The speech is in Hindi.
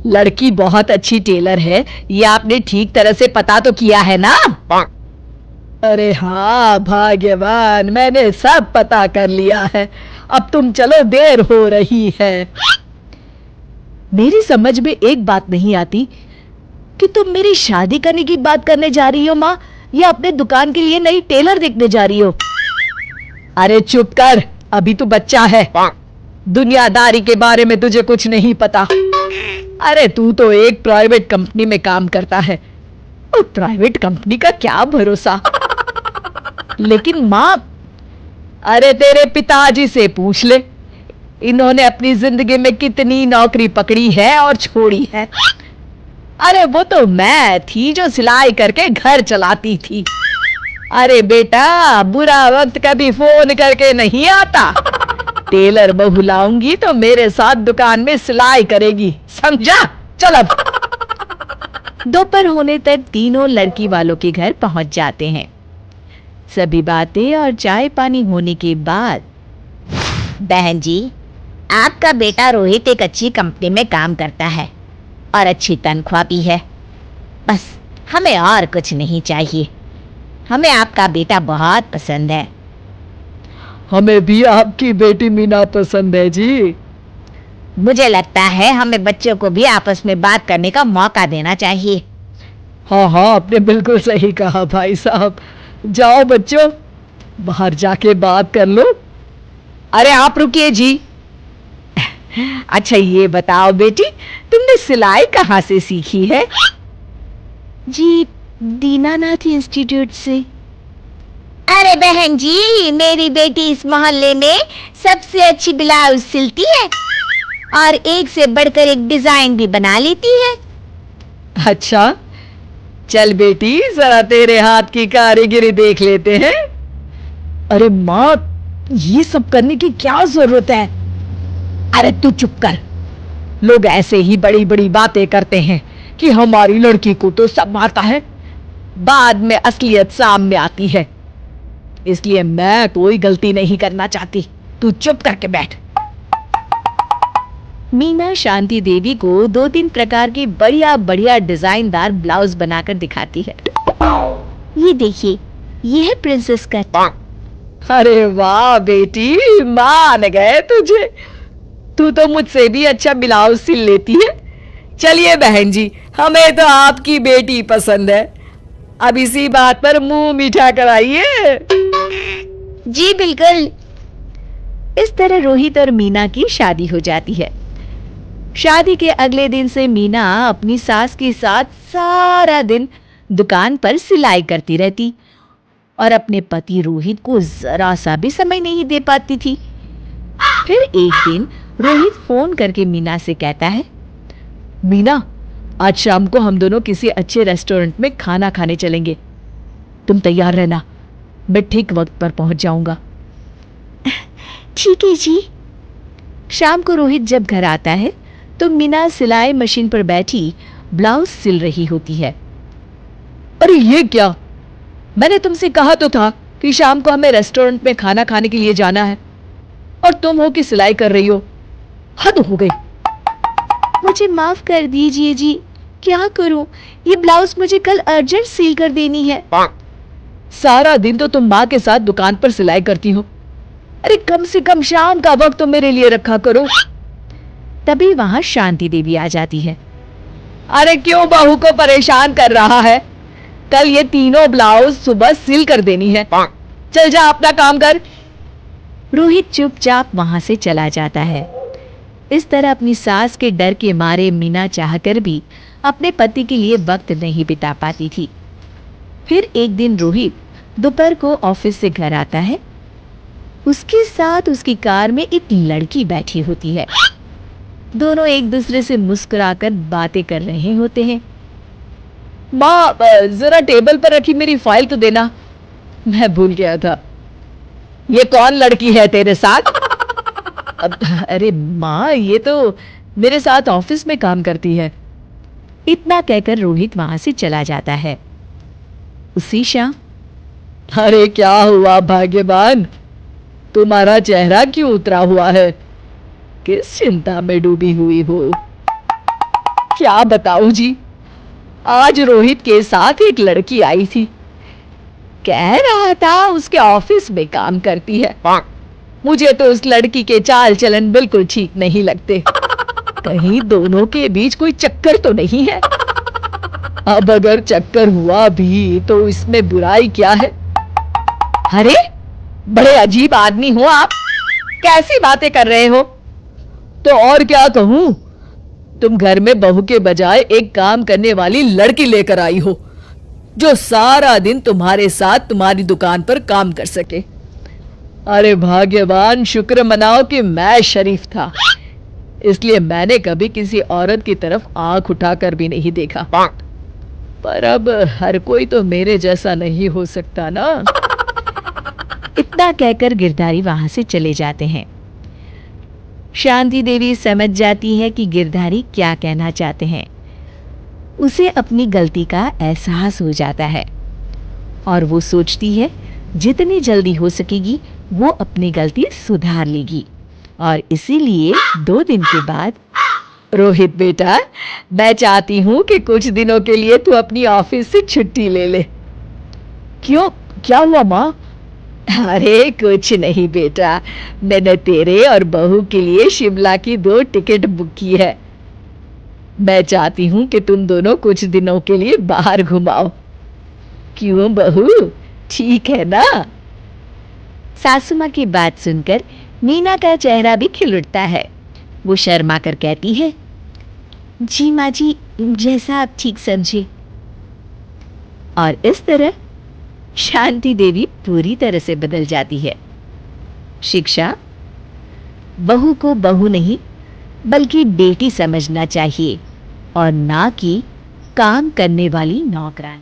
लड़की बहुत अच्छी टेलर है, ये आपने ठीक तरह से पता तो किया है ना? अरे हाँ भाग्यवान, मैंने सब पता कर लिया है। अब तुम चलो, देर हो रही है। मेरी समझ में एक बात नहीं आती कि तुम मेरी शादी करने की बात करने जा रही हो माँ, या अपने दुकान के लिए नई टेलर देखने जा रही हो? अरे चुप कर, अभी तू बच्चा है, दुनियादारी के बारे में तुझे कुछ नहीं पता। अरे तू तो एक प्राइवेट कंपनी में काम करता है, और प्राइवेट कंपनी का क्या भरोसा। लेकिन माँ, अरे तेरे पिताजी से पूछ ले, इन्होंने अपनी जिंदगी में कितनी नौकरी पकड़ी है और छोड़ी है। अरे वो तो मैं थी जो सिलाई करके घर चलाती थी। अरे बेटा, बुरा वक्त कभी फोन करके नहीं आता। टेलर बहू लाऊंगी तो मेरे साथ दुकान में सिलाई करेगी, समझा? चल अब। दोपहर होने तक तीनों लड़की वालों के घर पहुंच जाते हैं। सभी बातें और चाय पानी होने के बाद, बहन जी, आपका बेटा रोहित एक अच्छी कंपनी में काम करता है और अच्छी तनख्वाह भी है। बस हमें और कुछ नहीं चाहिए। हमें आपका बेटा बहुत पसंद है। हमें भी आपकी बेटी मीना पसंद है जी। मुझे लगता है हमें बच्चों को भी आपस में बात करने का मौका देना चाहिए। हाँ हाँ, आपने बिल्कुल सही कहा भाई साहब। जाओ बच्चों, बाहर जाके बात कर लो। अरे आप रुकिए जी। अच्छा ये बताओ बेटी, तुमने सिलाई कहाँ से सीखी है? जी, दीनानाथ इंस्टीट्यूट से। अरे बहन जी, मेरी बेटी इस मोहल्ले में सबसे अच्छी ब्लाउज सिलती है और एक से बढ़कर एक डिजाइन भी बना लेती है। अच्छा, चल बेटी, जरा तेरे हाथ की कारीगरी देख लेते हैं। अरे माँ, ये सब करने की क्या जरूरत है? अरे तू चुप कर। लोग ऐसे ही बड़ी बड़ी बातें करते हैं कि हमारी लड़की को तो सब आता है, बाद में असलियत सामने आती है। इसलिए मैं कोई गलती नहीं करना चाहती। तू चुप करके बैठ। मीना शांति देवी को 2-3 प्रकार की बढ़िया बढ़िया डिजाइनदार ब्लाउज बनाकर दिखाती है। ये देखिए, ये है प्रिंसेस कट। अरे वाह बेटी, मान गए तुझे। तू तो मुझसे भी अच्छा ब्लाउज सिल लेती है। चलिए बहन जी, हमें तो आपकी बेटी पसंद है। अब इसी बात पर मुंह मीठा कराइए। जी बिल्कुल। इस तरह रोहित और मीना की शादी हो जाती है। शादी के अगले दिन से मीना अपनी सास के साथ सारा दिन दुकान पर सिलाई करती रहती और अपने पति रोहित को जरा सा भी समय नहीं दे पाती थी। फिर एक दिन रोहित फोन करके मीना से कहता है, मीना, आज शाम को हम दोनों किसी अच्छे रेस्टोरेंट में खाना खाने चलेंगे। तुम तैयार रहना, मैं ठीक वक्त पर पहुंच जाऊंगा। ठीक है जी। शाम को रोहित जब घर आता है तो मीना सिलाई मशीन पर बैठी ब्लाउज सिल रही होती है। अरे ये क्या? मैंने तुमसे कहा तो था कि शाम को हमें रेस्टोरेंट में खाना खाने के लिए जाना है, और तुम हो कि सिलाई कर रही हो। हद हो गई। मुझे माफ कर दीजिए जी, क्या करूं, ये ब्लाउज मुझे कल अर्जेंट सिल कर देनी है। सारा दिन तो तुम माँ के साथ दुकान पर सिलाई करती हो, अरे कम से कम शाम का वक्त तो मेरे लिए रखा करो। तभी वहां शांति देवी आ जाती है। अरे क्यों बहू को परेशान कर रहा है? कल ये तीनों ब्लाउज सुबह सिल कर देनी है। चल जा, अपना काम कर। रोहित चुपचाप वहां से चला जाता है। इस तरह अपनी सास के डर के मारे मीना चाहकर भी अपने पति के लिए वक्त नहीं बिता पाती थी। फिर एक दिन रोहित दोपहर को ऑफिस से घर आता है। उसके साथ उसकी कार में एक लड़की बैठी होती है। दोनों एक दूसरे से मुस्कुराकर बातें कर रहे होते हैं। माँ, जरा टेबल पर रखी मेरी फाइल तो देना, मैं भूल गया था। ये कौन लड़की है तेरे साथ? अरे माँ, ये तो मेरे साथ ऑफिस में काम करती है। इतना कहकर रोहित वहां से चला जाता है। उसी शाम, अरे क्या हुआ भाग्यवान, तुम्हारा चेहरा क्यों उतरा हुआ है? किस चिंता में डूबी हुई हो? क्या बताऊं जी, आज रोहित के साथ एक लड़की आई थी। कह रहा था उसके ऑफिस में काम करती है। मुझे तो उस लड़की के चाल चलन बिल्कुल ठीक नहीं लगते। कहीं दोनों के बीच कोई चक्कर तो नहीं है? अब अगर चक्कर हुआ भी तो इसमें बुराई क्या है? अरे, बड़े अजीब आदमी हो आप। कैसी बातें कर रहे हो? तो और क्या कहूं, तुम घर में बहू के बजाय एक काम करने वाली लड़की लेकर आई हो, जो सारा दिन तुम्हारे साथ तुम्हारी दुकान पर काम कर सके। अरे भाग्यवान, शुक्र मनाओ कि मैं शरीफ था, इसलिए मैंने कभी किसी औरत की तरफ आंख उठाकर भी नहीं देखा। पर अब हर कोई तो मेरे जैसा नहीं हो सकता ना। इतना कहकर गिरधारी वहां से चले जाते हैं। शांति देवी समझ जाती है कि गिरधारी क्या कहना चाहते हैं। उसे अपनी गलती का एहसास हो जाता है और वो सोचती है जितनी जल्दी हो सकेगी वो अपनी गलती सुधार लेगी। और इसीलिए 2 दिन के बाद, रोहित बेटा, मैं चाहती हूँ कि कुछ दिनों के लिए तू अपनी ऑफिस से छुट्टी ले ले। क्यों, क्या हुआ माँ? अरे कुछ नहीं बेटा, मैंने तेरे और बहू के लिए शिमला की 2 टिकट बुक की है। मैं चाहती हूँ कि तुम दोनों कुछ दिनों के लिए बाहर घुमाओ। क्यों बहू, ठीक है ना? सासू माँ की बात सुनकर मीना का चेहरा भी खिल उठता है। वो शर्मा कर कहती है, जी माँ जी, जैसा आप ठीक समझे। और इस तरह शांति देवी पूरी तरह से बदल जाती है। शिक्षा, बहू को बहू नहीं बल्कि बेटी समझना चाहिए और ना कि काम करने वाली नौकरान।